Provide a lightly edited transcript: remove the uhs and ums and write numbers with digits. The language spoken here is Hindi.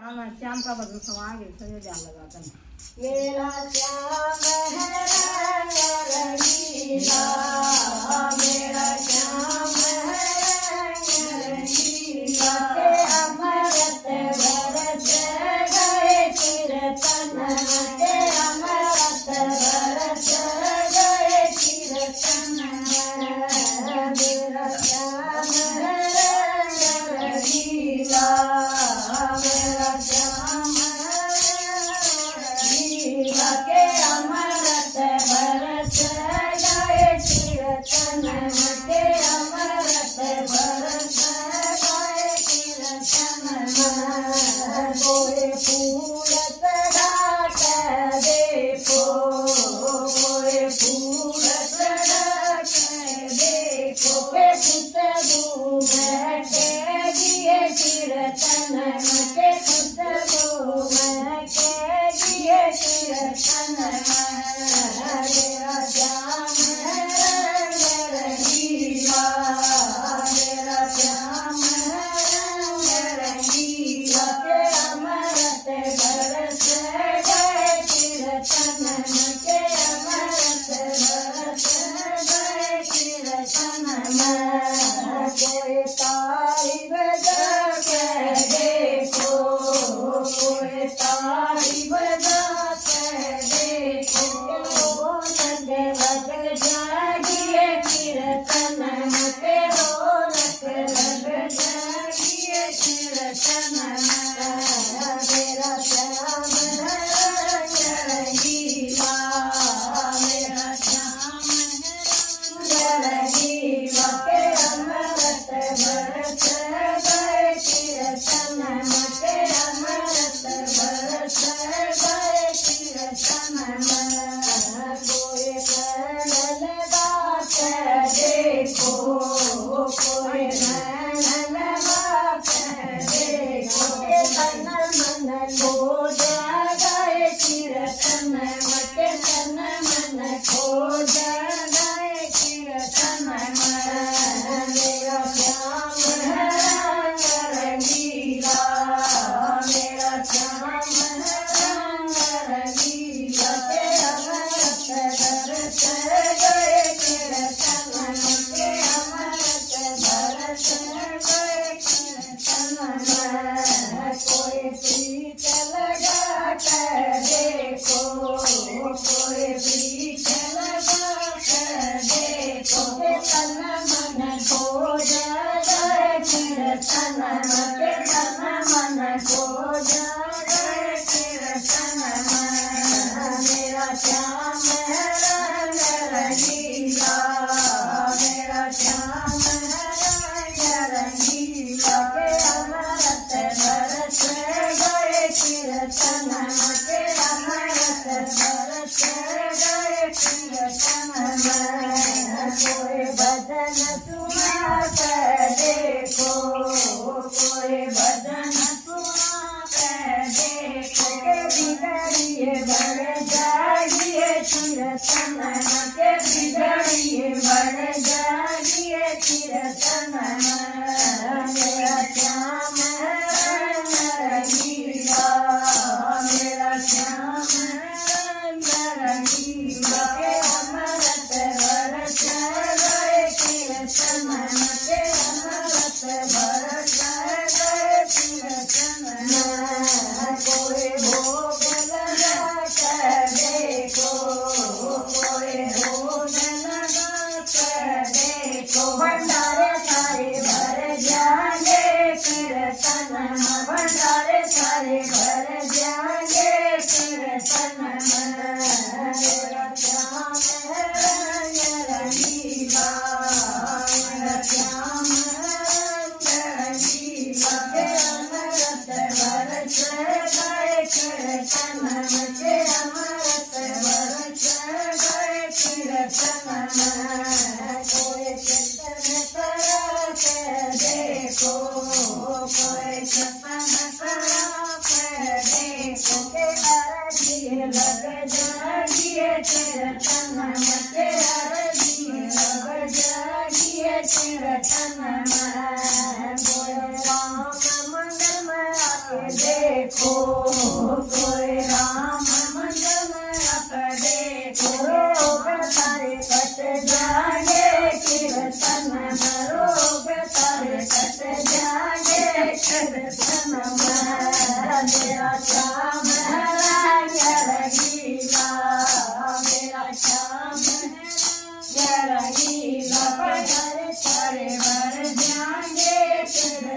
आना श्याम का बदल समागे सजे ध्यान लगा कर मेरा श्याम है रंग रंगीला, मेरा श्याम है रंग रंगीला। के अमृत बरस गए कीर्तन, के अमृत बरस गए कीर्तन। मेरा श्याम है रंग रंगीला, मेरा श्याम के अमृत बरस गए कीर्तन, के अमृत बरस गए कीर्तन। देखो कोई राम मंगल आप देखो रोग सारे कट जाए कीर्तन रोग सारे कट जाए कीर्तन मेरा श्याम रंगीला मेरा श्याम रंगीला पर वर जाएंगे